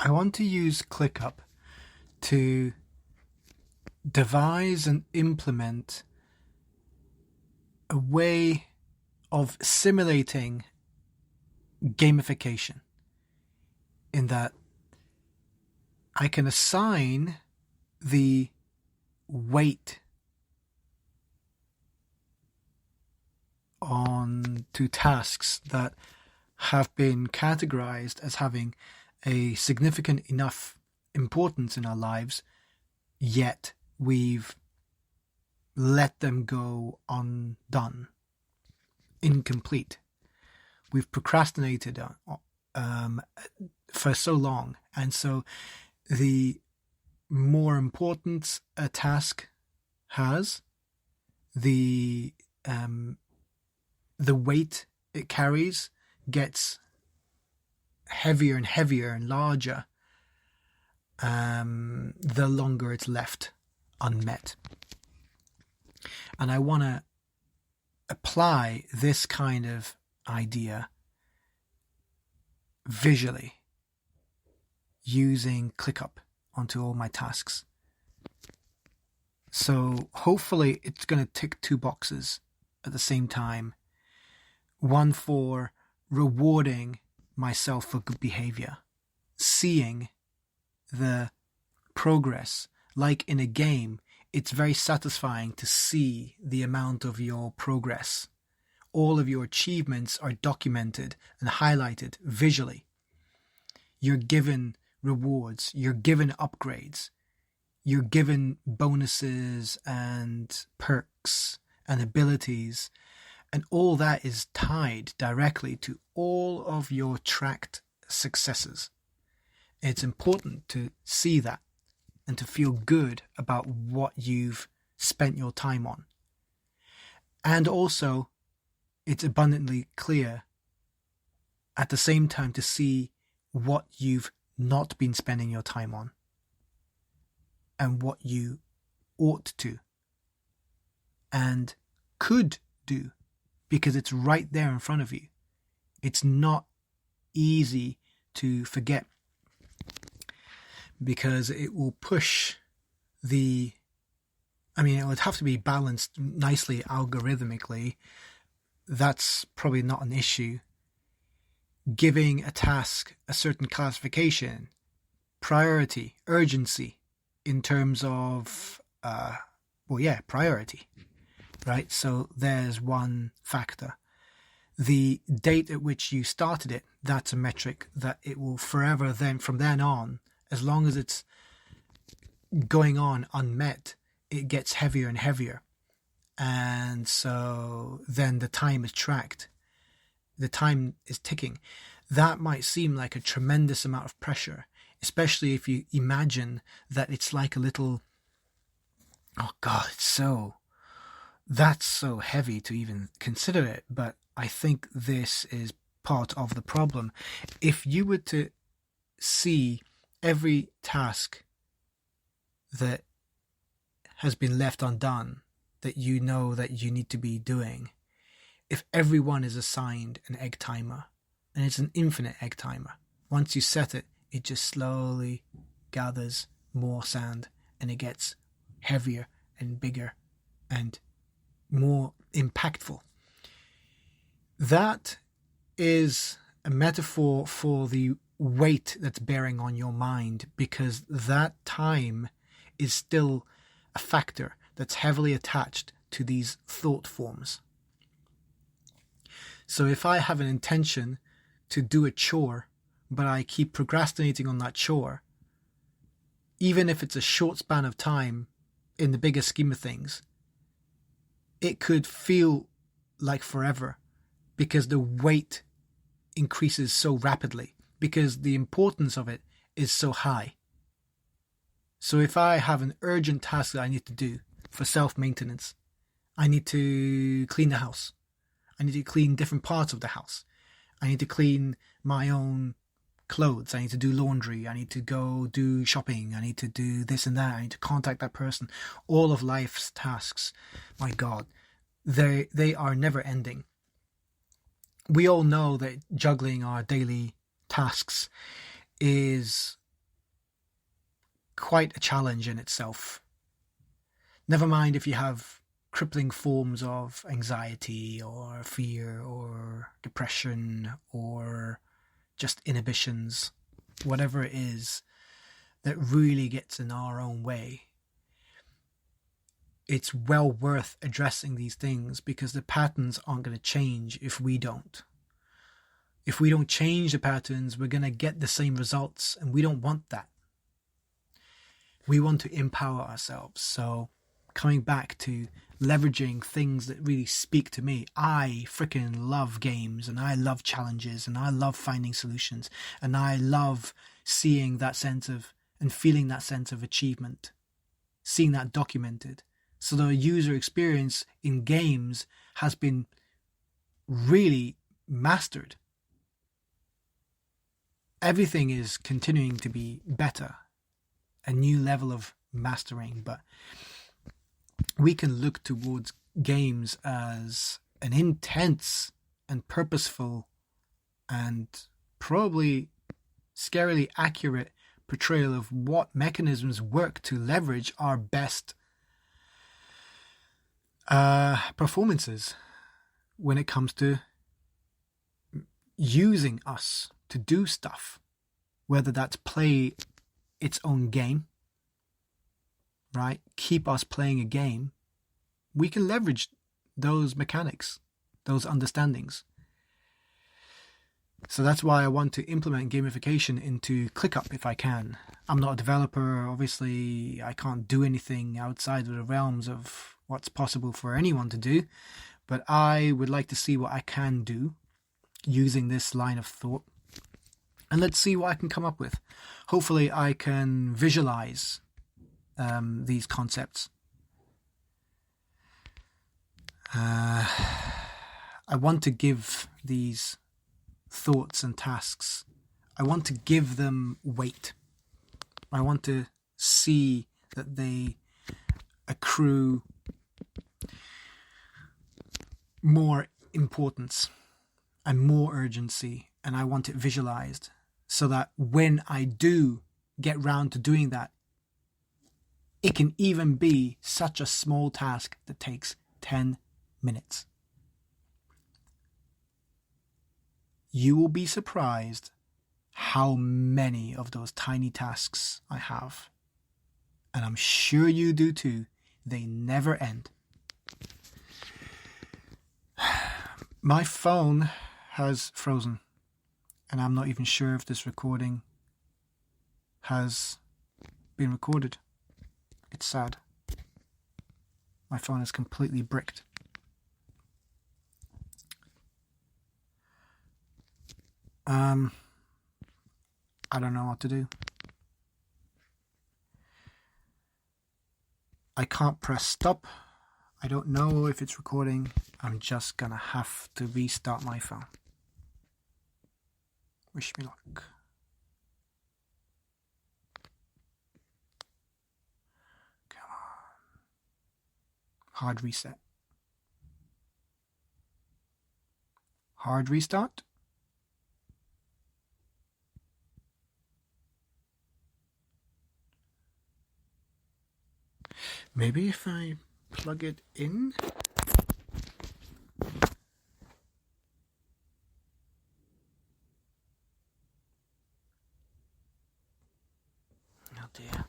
I want to use ClickUp to devise and implement a way of simulating gamification, in that I can assign the weight on to tasks that have been categorized as having a significant enough importance in our lives, yet we've let them go undone, incomplete. We've procrastinated for so long, and so the more important a task has, the weight it carries gets heavier and heavier and larger the longer it's left unmet. And I want to apply this kind of idea visually using ClickUp onto all my tasks. So hopefully it's going to tick two boxes at the same time. One for rewarding myself for good behavior, seeing the progress. Like in a game, it's very satisfying to see the amount of your progress. All of your achievements are documented and highlighted visually. You're given rewards, you're given upgrades, you're given bonuses and perks and abilities, and all that is tied directly to all of your tracked successes. It's important to see that and to feel good about what you've spent your time on. And also, it's abundantly clear at the same time to see what you've not been spending your time on and what you ought to and could do, because it's right there in front of you. It's not easy to forget, because it will push it would have to be balanced nicely algorithmically. That's probably not an issue. Giving a task a certain classification, priority, urgency, in terms of, priority, right? So there's one factor. The date at which you started it, that's a metric that it will forever then, from then on, as long as it's going on unmet, it gets heavier and heavier. And so then the time is tracked. The time is ticking. That might seem like a tremendous amount of pressure, especially if you imagine that it's like a little, oh God, that's so heavy to even consider it. But I think this is part of the problem. If you were to see every task that has been left undone, that you know that you need to be doing, if everyone is assigned an egg timer, and it's an infinite egg timer, once you set it, it just slowly gathers more sand, and it gets heavier and bigger and more impactful. That is a metaphor for the weight that's bearing on your mind, because that time is still a factor that's heavily attached to these thought forms. So if I have an intention to do a chore, but I keep procrastinating on that chore, even if it's a short span of time in the bigger scheme of things, it could feel like forever, because the weight increases so rapidly, because the importance of it is so high. So if I have an urgent task that I need to do for self-maintenance, I need to clean the house. I need to clean different parts of the house. I need to clean my own clothes. I need to do laundry. I need to go do shopping. I need to do this and that. I need to contact that person. All of life's tasks, my God, they are never ending. We all know that juggling our daily tasks is quite a challenge in itself. Never mind if you have crippling forms of anxiety or fear or depression or just inhibitions, whatever it is that really gets in our own way. It's well worth addressing these things because the patterns aren't going to change if we don't. If we don't change the patterns, we're going to get the same results, and we don't want that. We want to empower ourselves. So coming back to leveraging things that really speak to me. I freaking love games, and I love challenges, and I love finding solutions, and I love seeing that sense of and feeling that sense of achievement, seeing that documented. So the user experience in games has been really mastered. Everything is continuing to be better, a new level of mastering, but we can look towards games as an intense and purposeful and probably scarily accurate portrayal of what mechanisms work to leverage our best performances when it comes to using us to do stuff, whether that's play its own game, right? Keep us playing a game. We can leverage those mechanics, those understandings. So that's why I want to implement gamification into ClickUp if I can. I'm not a developer. Obviously, I can't do anything outside of the realms of what's possible for anyone to do. But I would like to see what I can do using this line of thought. And let's see what I can come up with. Hopefully I can visualize these concepts. I want to give these thoughts and tasks, I want to give them weight. I want to see that they accrue more importance and more urgency, and I want it visualized so that when I do get round to doing that, it can even be such a small task that takes 10 minutes. You will be surprised how many of those tiny tasks I have. And I'm sure you do too. They never end. My phone has frozen, and I'm not even sure if this recording has been recorded. It's sad. My phone is completely bricked. I don't know what to do. I can't press stop. I don't know if it's recording. I'm just gonna have to restart my phone. Wish me luck. Come on. Hard reset. Hard restart. Maybe if I plug it in. Oh dear.